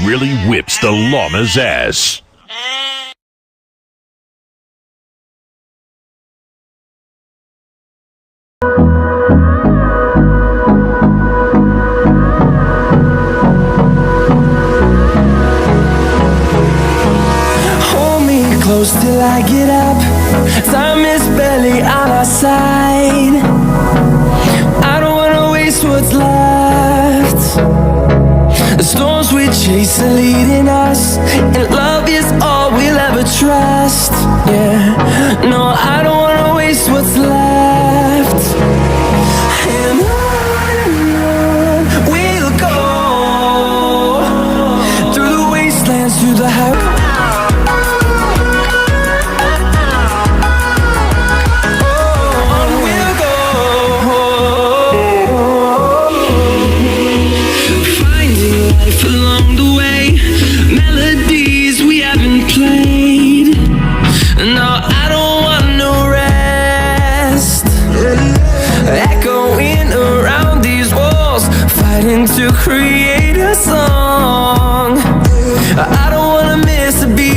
really whips the llama's ass. Hold me close till I get up. Time is barely on our side. I don't wanna waste what's left. The storms we chase are leading us, and love is all we'll ever trust. Yeah, no, I don't wanna waste what's left. And on we'll go, through the wastelands, through the highways. Along the way, melodies we haven't played. No, I don't want no rest. Echoing around these walls, fighting to create a song. I don't wanna miss a beat.